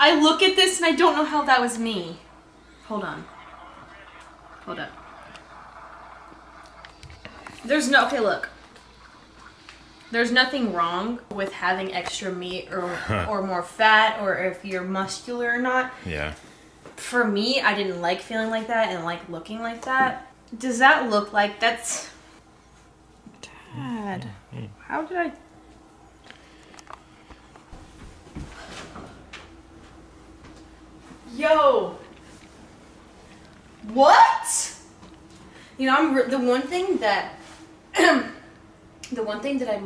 I look at this and I don't know how that was me. Hold on. Hold up. There's no, okay, look. There's nothing wrong with having extra meat or more fat or if you're muscular or not. Yeah. For me, I didn't like feeling like that and like looking like that. Does that look like that's... Dad, how did I... Yo! What? You know, the one thing that I'm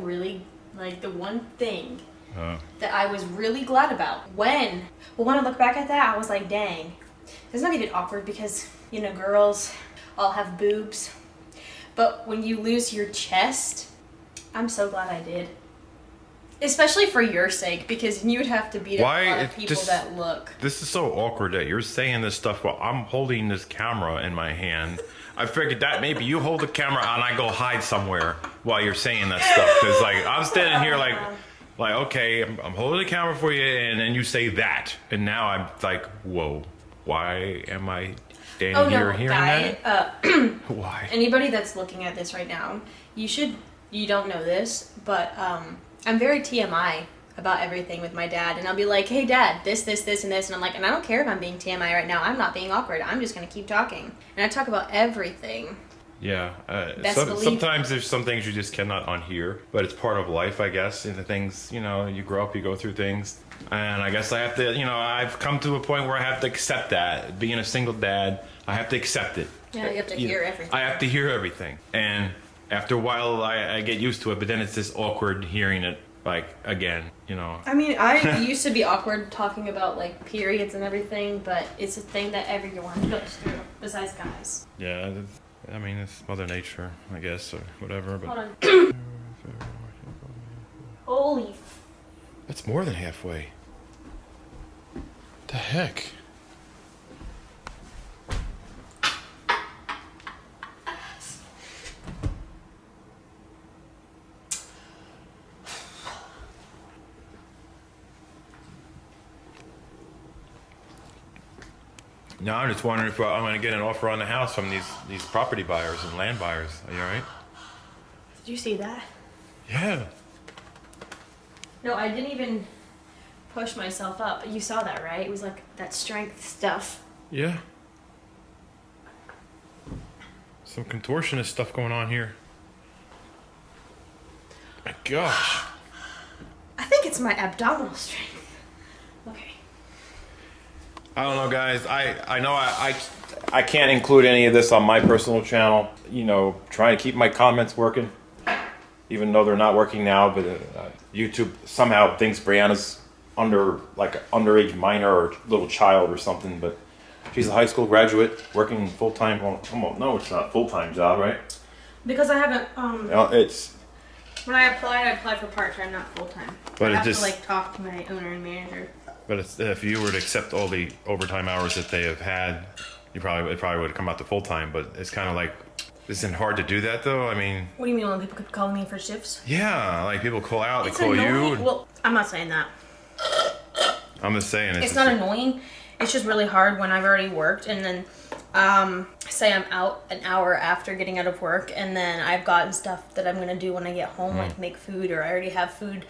really, like, the one thing that I was really glad about when I look back at that, I was like, dang. It's not even awkward because, you know, girls all have boobs. But when you lose your chest, I'm so glad I did. Especially for your sake, because you would have to beat up a lot of people that look. This is so awkward that you're saying this stuff while I'm holding this camera in my hand. I figured that maybe you hold the camera and I go hide somewhere while you're saying that stuff. Because, like, I'm standing here like okay, I'm holding the camera for you, and then you say that. And now I'm like, whoa, why am I standing here hearing that? Why? Anybody that's looking at this right now, you don't know this, but I'm very TMI about everything with my dad, and I'll be like, hey dad, this, and this, and I'm like, and I don't care if I'm being TMI right now, I'm not being awkward, I'm just gonna keep talking. And I talk about everything. Yeah, sometimes there's some things you just cannot unhear, but it's part of life, I guess, and the things, you know, you grow up, you go through things, and I guess I have to, you know, I've come to a point where I have to accept that. Being a single dad, I have to accept it. Yeah, you have to hear everything. I have to hear everything, and after a while, I get used to it, but then it's this awkward hearing it, like, again, you know. I mean, I used to be awkward talking about, like, periods and everything, but it's a thing that everyone goes through, besides guys. Yeah, I mean, it's Mother Nature, I guess, or whatever, but... Hold on. Holy... That's more than halfway. The heck? Now I'm just wondering if I'm going to get an offer on the house from these property buyers and land buyers. Are you all right? Did you see that? Yeah. No, I didn't even push myself up. You saw that, right? It was like that strength stuff. Yeah. Some contortionist stuff going on here. My gosh. I think it's my abdominal strength. Okay. I don't know, guys. I know I can't include any of this on my personal channel. You know, trying to keep my comments working, even though they're not working now. But YouTube somehow thinks Brianna's like an underage minor or little child or something. But she's a high school graduate working full time. Well, no, it's not a full time job, right? Because I haven't. It's. When I applied for part time, not full time. But I have to like talk to my owner and manager. But if you were to accept all the overtime hours that they have had, it probably would have come out to full time. But it's kind of like, isn't it hard to do that though? I mean, what do you mean when people could call me for shifts? Yeah, like people call out, they call annoying. you. Well, I'm not saying that. I'm just saying it's not annoying. It's just really hard when I've already worked and then say I'm out an hour after getting out of work and then I've gotten stuff that I'm gonna do when I get home, like make food, or I already have food.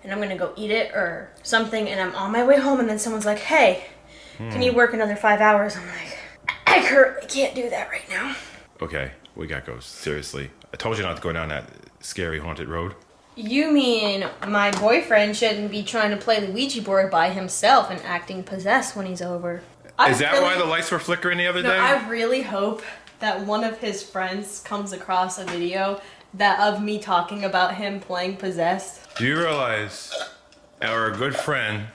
And I'm gonna go eat it or something, and I'm on my way home, and then someone's like, "Hey, can you work another 5 hours?" I'm like, "I currently can't do that right now." Okay, we got ghosts. Seriously, I told you not to go down that scary haunted road. You mean my boyfriend shouldn't be trying to play the Ouija board by himself and acting possessed when he's over? Is that why the lights were flickering the other day? I really hope that one of his friends comes across a video of me talking about him playing possessed. Do you realize our good friend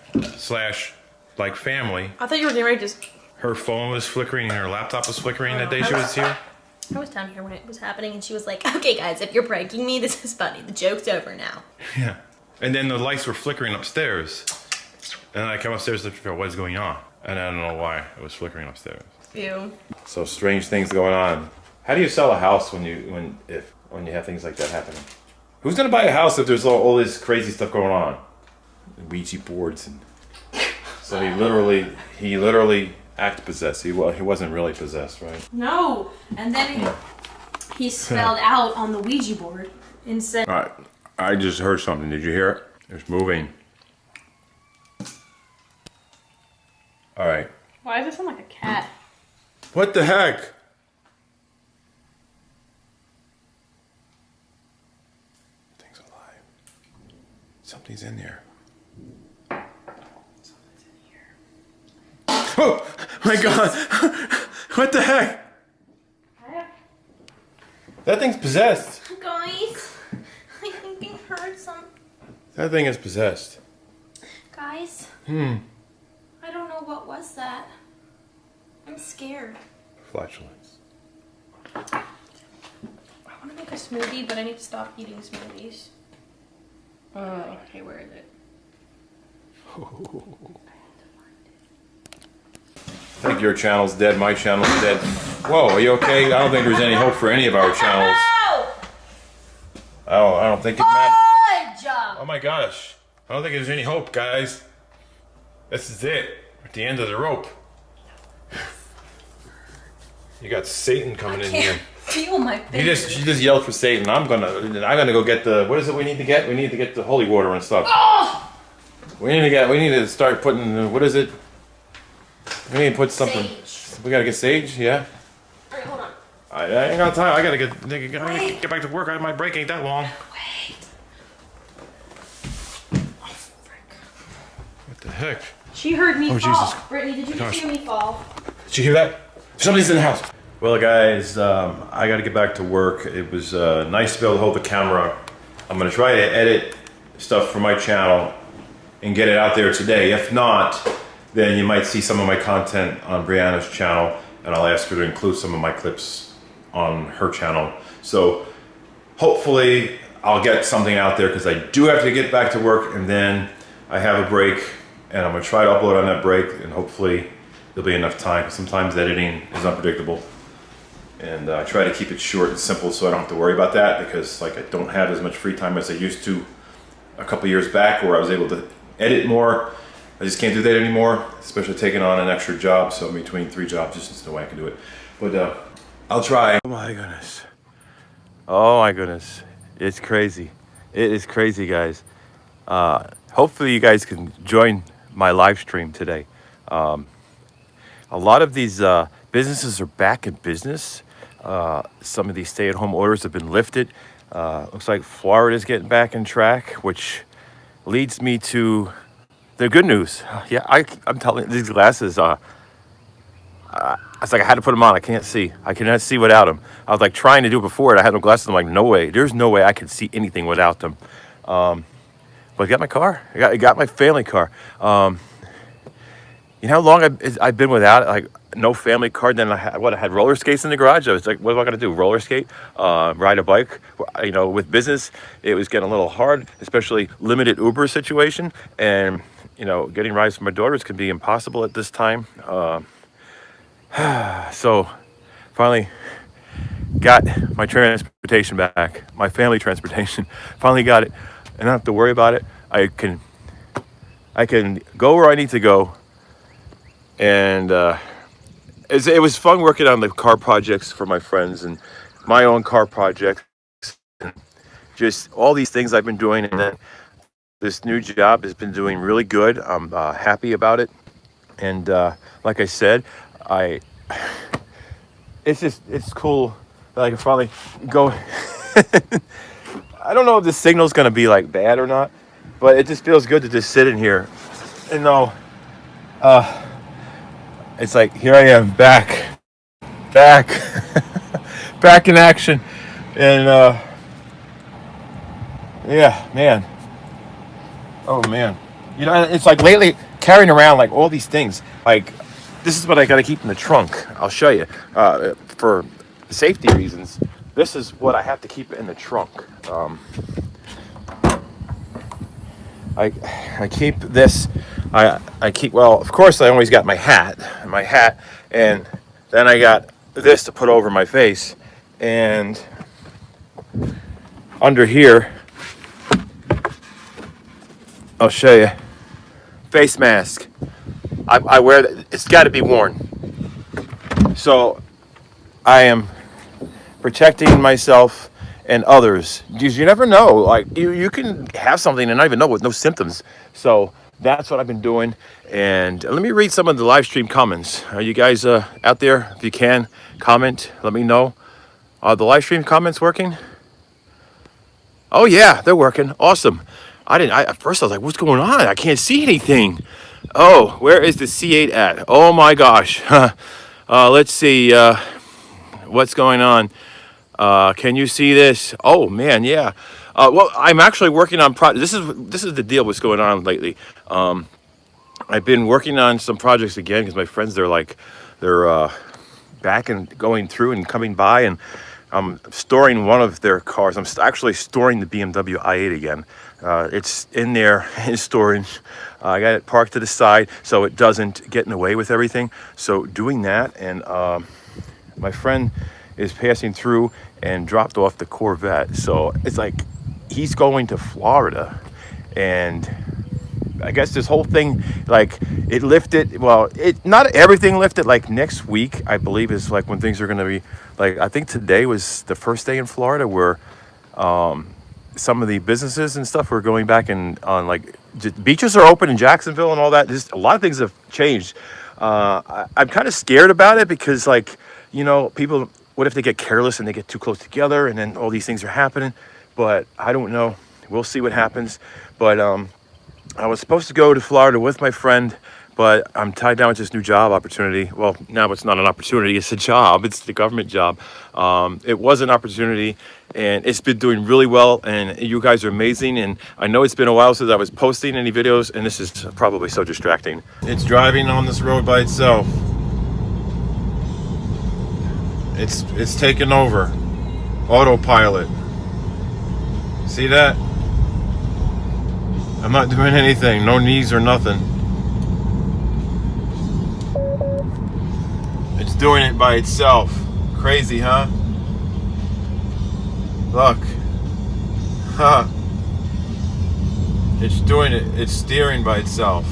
/ like family? I thought you were getting ready to just... Her phone was flickering and her laptop was flickering that day she was here. I was down here when it was happening and she was like, "Okay guys, if you're pranking me, this is funny. The joke's over now." Yeah. And then the lights were flickering upstairs. And then I come upstairs to figure out what's going on. And I don't know why it was flickering upstairs. Ew. So strange things going on. How do you sell a house when you have things like that happening? Who's gonna buy a house if there's all this crazy stuff going on? Ouija boards and So he literally acted possessed. He wasn't really possessed, right? No. And then he spelled out on the Ouija board and said. All right. I just heard something. Did you hear it? It's moving. All right. Why does it sound like a cat? What the heck? Thing's alive. Something's in there. Something's in here. Oh my God! What the heck? That thing's possessed. Guys, I think I heard some. That thing is possessed. Guys. I don't know what was that. I'm scared. Flatulence. I want to make a smoothie, but I need to stop eating smoothies. Okay, where is it? I think your channel's dead, my channel's dead. Whoa, are you okay? I don't think there's any hope for any of our channels. Oh, I don't think it matters. Oh my gosh. I don't think there's any hope, guys. This is it. At the end of the rope. You got Satan coming in here. Feel my fingers. She just yelled for Satan. I'm gonna go get the, what is it we need to get? We need to get the holy water and stuff. Oh! We need to start putting, what is it? We need to put something. Sage. We gotta get sage, yeah? Alright, hold on. I ain't got time. I gotta get back to work. My break ain't that long. Wait. Oh, frick. What the heck? She heard me fall. Jesus. Brittany, did you just hear me fall? Did you hear that? Somebody's in the house. Well, guys, I gotta get back to work. It was nice to be able to hold the camera. I'm gonna try to edit stuff for my channel and get it out there today. If not, then you might see some of my content on Brianna's channel, and I'll ask her to include some of my clips on her channel. So hopefully I'll get something out there, because I do have to get back to work, and then I have a break, and I'm gonna try to upload on that break, and hopefully there'll be enough time. Sometimes editing is unpredictable, and I try to keep it short and simple so I don't have to worry about that, because like I don't have as much free time as I used to a couple years back, where I was able to edit more. I just can't do that anymore, especially taking on an extra job. So between 3 jobs, just no way I can do it. But I'll try. Oh my goodness. Oh my goodness. It's crazy. It is crazy, guys. Hopefully you guys can join my live stream today. A lot of these businesses are back in business. Some of these stay-at-home orders have been lifted. Looks like Florida's getting back in track, which leads me to the good news. Yeah, I'm telling you, these glasses, it's like I had to put them on. I can't see. I cannot see without them. I was like trying to do it before, and I had no glasses. I'm like, no way. There's no way I can see anything without them. But I got my car. I got my family car. You know how long I've been without it? Like no family car. Then I had roller skates in the garage. I was like, what am I gonna do? Roller skate? Ride a bike? You know, with business, it was getting a little hard, especially limited Uber situation, and you know, getting rides for my daughters can be impossible at this time. So finally got my transportation back, my family transportation. Finally got it, and I don't have to worry about it. I can go where I need to go. And it was fun working on the car projects for my friends and my own car projects, and just all these things I've been doing. And then this new job has been doing really good. I'm happy about it. And like I said, it's cool that I can finally go. I don't know if the signal's gonna be like bad or not, but it just feels good to just sit in here and know. It's like, here I am, back in action. And yeah, man. Oh man. You know, it's like lately carrying around like all these things. Like, this is what I gotta keep in the trunk. I'll show you. For safety reasons, this is what I have to keep in the trunk. I keep this. I keep, well, of course I always got my hat, and then I got this to put over my face, and under here, I'll show you, face mask. I wear it's got to be worn. So I am protecting myself and others. Because you never know. Like you can have something and not even know with no symptoms. So that's what I've been doing. And let me read some of the live stream comments. Are you guys out there? If you can comment, let me know. Are the live stream comments working? Oh yeah, they're working. Awesome. At first I was like, what's going on? I can't see anything. Oh, where is the C8 at? Oh my gosh. Let's see. What's going on? Can you see this? Oh man, yeah. Well, I'm actually working on this is the deal. What's going on lately? I've been working on some projects again because my friends they're back and going through and coming by, and I'm storing one of their cars. I'm actually storing the BMW i8 again. It's in there in storage. I got it parked to the side so it doesn't get in the way with everything. So doing that, and my friend is passing through and dropped off the Corvette. So it's like he's going to Florida, and I guess this whole thing, like, it lifted. Well, it not everything lifted. Like next week, I believe, is like when things are going to be. Like I think today was the first day in Florida where some of the businesses and stuff were going back, and on like beaches are open in Jacksonville and all that. Just a lot of things have changed. I'm kind of scared about it because, like, you know, people. What if they get careless and they get too close together, and then all these things are happening? But I don't know. We'll see what happens. But I was supposed to go to Florida with my friend, but I'm tied down with this new job opportunity. Well, now it's not an opportunity, it's a job. It's the government job. It was an opportunity, and it's been doing really well, and you guys are amazing. And I know it's been a while since I was posting any videos, and this is probably so distracting. It's driving on this road by itself. It's taken over. Autopilot. See that? I'm not doing anything. No knees or nothing. It's doing it by itself. Crazy, huh? Look. Huh. It's doing it. It's steering by itself.